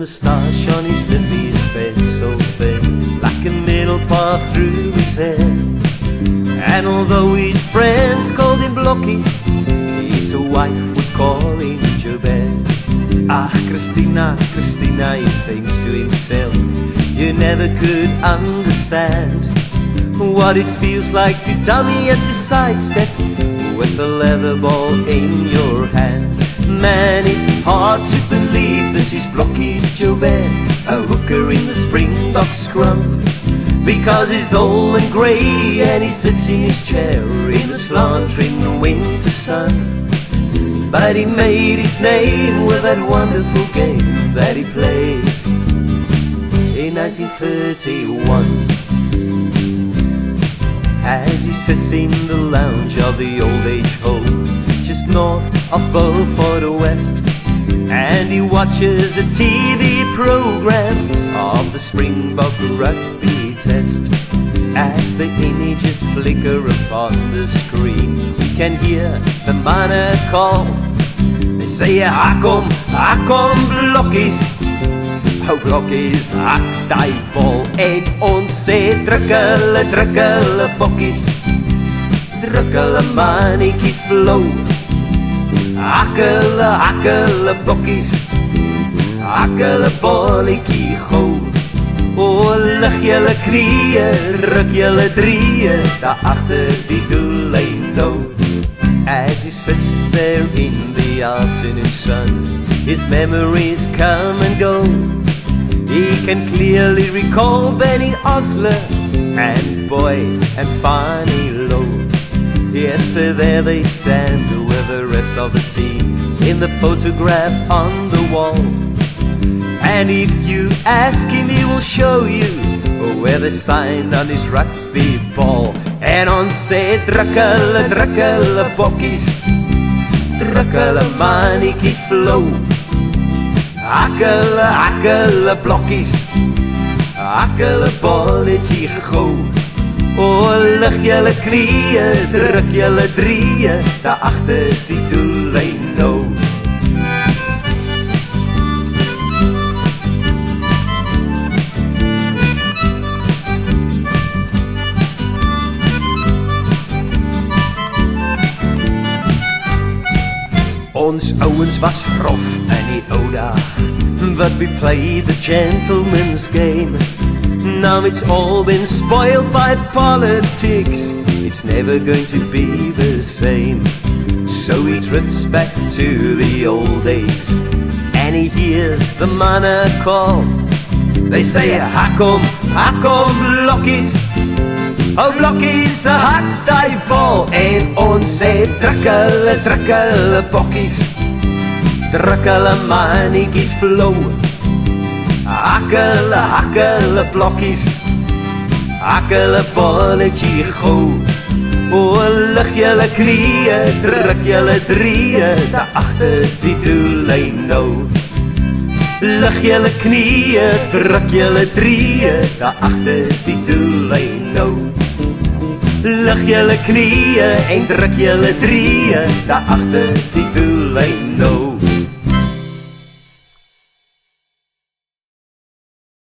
moustache on his lip, his pencil fair, like a middle path through his hair. And although his friends called him Blokkies, his wife would call him Joubert. Ah, Christina, Christina, he thinks to himself, you never could understand what it feels like to dummy and to sidestep with a leather ball in your hands. Man, it's hard to believe this is Blokkies Joubert, a hooker in the Springbok scrum, because he's old and grey and he sits in his chair in the slanting winter sun. But he made his name with that wonderful game that he played in 1931. As he sits in the lounge of the old age home just north of Beaufort West, and he watches a TV program of the Springbok rugby test. As the images flicker upon the screen, we can hear the manne call. They say, Hakom, Hakom Blokkies. Hou Blokkies, hak die bal. En ons sê, druk hulle bokkies, druk hulle mannetjies blou. Hak hulle bokkies, hak hulle balletjie gou. O, lig julle knieë, ruk julle drieë, daar agter die doellyn nou. As he sits there in the afternoon sun, his memories come and go. He can clearly recall Benny Osler and Boy and Fanny Low. Yes, so there they stand with the rest of the team in the photograph on the wall. And if you ask him, he will show you where they signed on his rugby ball. En ons sê, druk hulle bokkies, druk hulle mannetjies flou. Hak hulle blokkies, hak hulle balletjie gou. O, lig julle knieë, druk julle drieë, daar agter die doellyn nou. Ons ouens was rof in die ou dae, but we played the gentleman's game. Now it's all been spoiled by politics, it's never going to be the same. So he drifts back to the old days, and he hears the manne call. They say, Hakom, Hakom Blokkies. Oh Blokkies, hak die bal. En ons sê, druk hulle bokkies, druk hulle mannetjies flou. Hak hulle blokkies, hak hulle balletjie gou. O, lig julle knieë, druk julle drieë, daar agter die doellyn nou. Lig julle knieë, druk julle drieë, daar agter die doellyn nou. Lig julle knieë en druk julle drieë, daar agter die doellyn nou.